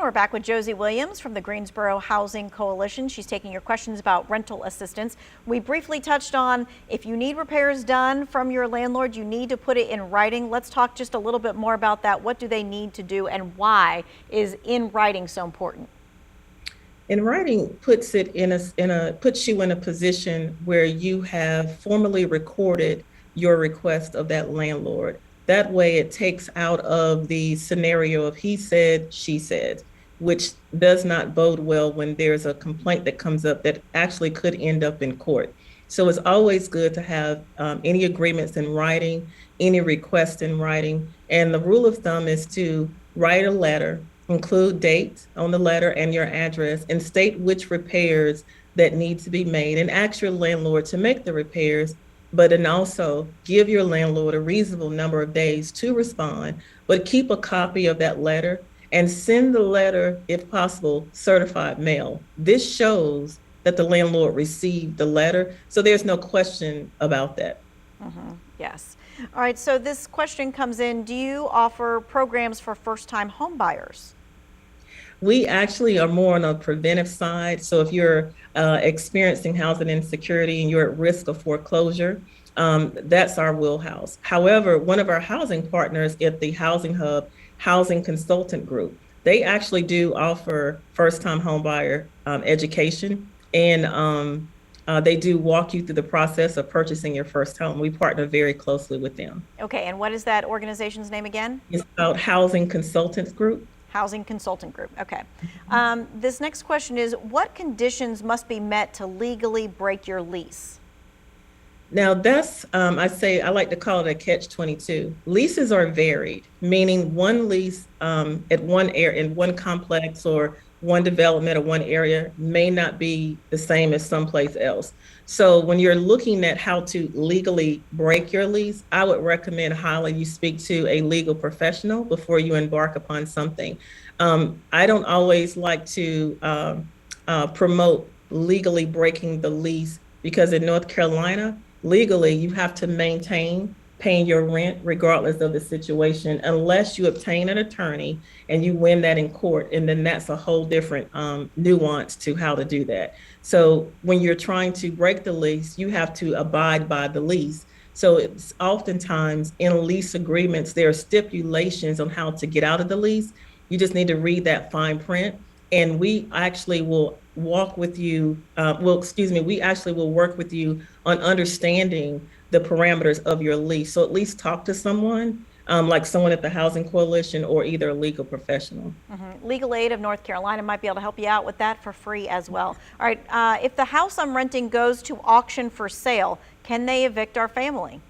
And we're back with Josie Williams from the Greensboro Housing Coalition. She's taking your questions about rental assistance. We briefly touched on if you need repairs done from your landlord, you need to put it in writing. Let's talk just a little bit more about that. What do they need to do, and why is in writing so important? In writing puts you in a position where you have formally recorded your request of that landlord. That way it takes out of the scenario of he said, she said, which does not bode well when there's a complaint that comes up that actually could end up in court. So it's always good to have any agreements in writing, any request in writing. And the rule of thumb is to write a letter, include dates on the letter and your address, and state which repairs that need to be made, and ask your landlord to make the repairs, but then also give your landlord a reasonable number of days to respond, but keep a copy of that letter and send the letter, if possible, certified mail. This shows that the landlord received the letter, so there's no question about that. Yes. All right, so this question comes in, do you offer programs for first-time home buyers? We actually are more on a preventive side. So if you're experiencing housing insecurity and you're at risk of foreclosure, that's our wheelhouse. However, one of our housing partners at the Housing Hub, Housing Consultant Group, they actually do offer first-time home buyer education, and they do walk you through the process of purchasing your first home. We partner very closely with them. Okay, and what is that organization's name again? It's called Housing Consultants Group. Housing Consultant Group. Okay. This next question is, what conditions must be met to legally break your lease? Now that's, I like to call it a catch-22. Leases are varied, meaning one lease at one area, in one complex or one development or one area may not be the same as someplace else. So when you're looking at how to legally break your lease, I would recommend highly you speak to a legal professional before you embark upon something. I don't always like to promote legally breaking the lease, because in North Carolina, legally you have to maintain paying your rent regardless of the situation, unless you obtain an attorney and you win that in court, and then that's a whole different nuance to how to do that. So when you're trying to break the lease, you have to abide by the lease. So it's oftentimes in lease agreements, there are stipulations on how to get out of the lease. You just need to read that fine print, and we actually will walk with you, we actually will work with you on understanding the parameters of your lease. So at least talk to someone, like someone at the Housing Coalition or either a legal professional. Legal Aid of North Carolina might be able to help you out with that for free as well. All right, if the house I'm renting goes to auction for sale, can they evict our family?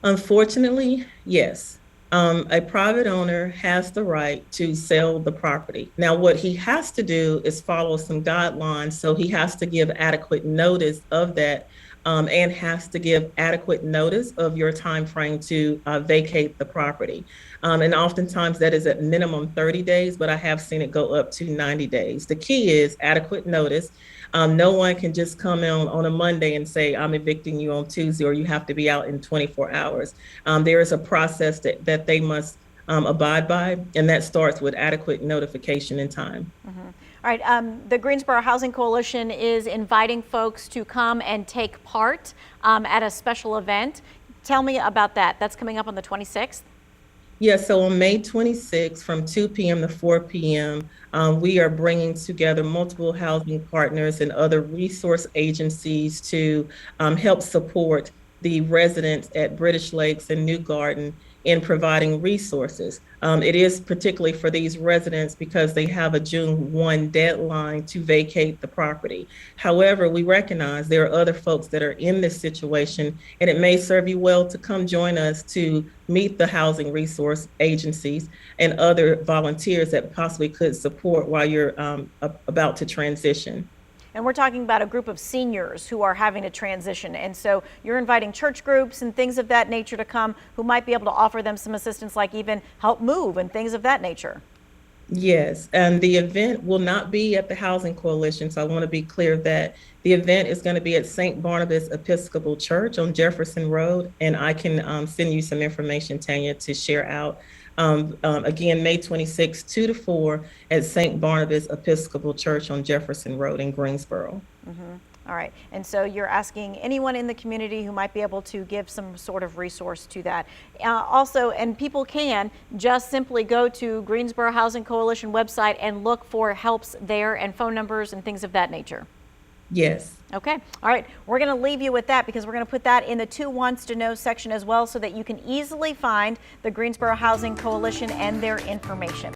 Unfortunately, yes. A private owner has the right to sell the property. Now, what he has to do is follow some guidelines. So he has to give adequate notice of that, and has to give adequate notice of your time frame to vacate the property. And oftentimes that is at minimum 30 days, but I have seen it go up to 90 days. The key is adequate notice. No one can just come in on a Monday and say, I'm evicting you on Tuesday, or you have to be out in 24 hours. There is a process that they must abide by, and that starts with adequate notification and time. All right, the Greensboro Housing Coalition is inviting folks to come and take part at a special event. Tell me about that. That's coming up on the 26th. Yeah, so on May 26th from 2 p.m. to 4 p.m., we are bringing together multiple housing partners and other resource agencies to help support the residents at British Lakes and New Garden in providing resources. It is particularly for these residents because they have a June 1 deadline to vacate the property. However, we recognize there are other folks that are in this situation, and it may serve you well to come join us to meet the housing resource agencies and other volunteers that possibly could support while you're about to transition. And we're talking about a group of seniors who are having to transition. And so you're inviting church groups and things of that nature to come who might be able to offer them some assistance, like even help move and things of that nature. Yes, and the event will not be at the Housing Coalition, so I want to be clear that the event is going to be at St. Barnabas Episcopal Church on Jefferson Road, and I can send you some information, Tanya, to share out. Again, May 26, 2 to 4 at St. Barnabas Episcopal Church on Jefferson Road in Greensboro. All right, and so you're asking anyone in the community who might be able to give some sort of resource to that. Also, and people can just simply go to Greensboro Housing Coalition website and look for helps there and phone numbers and things of that nature. Yes. Okay, all right, we're going to leave you with that because we're going to put that in the Two Wants to Know section as well so that you can easily find the Greensboro Housing Coalition and their information.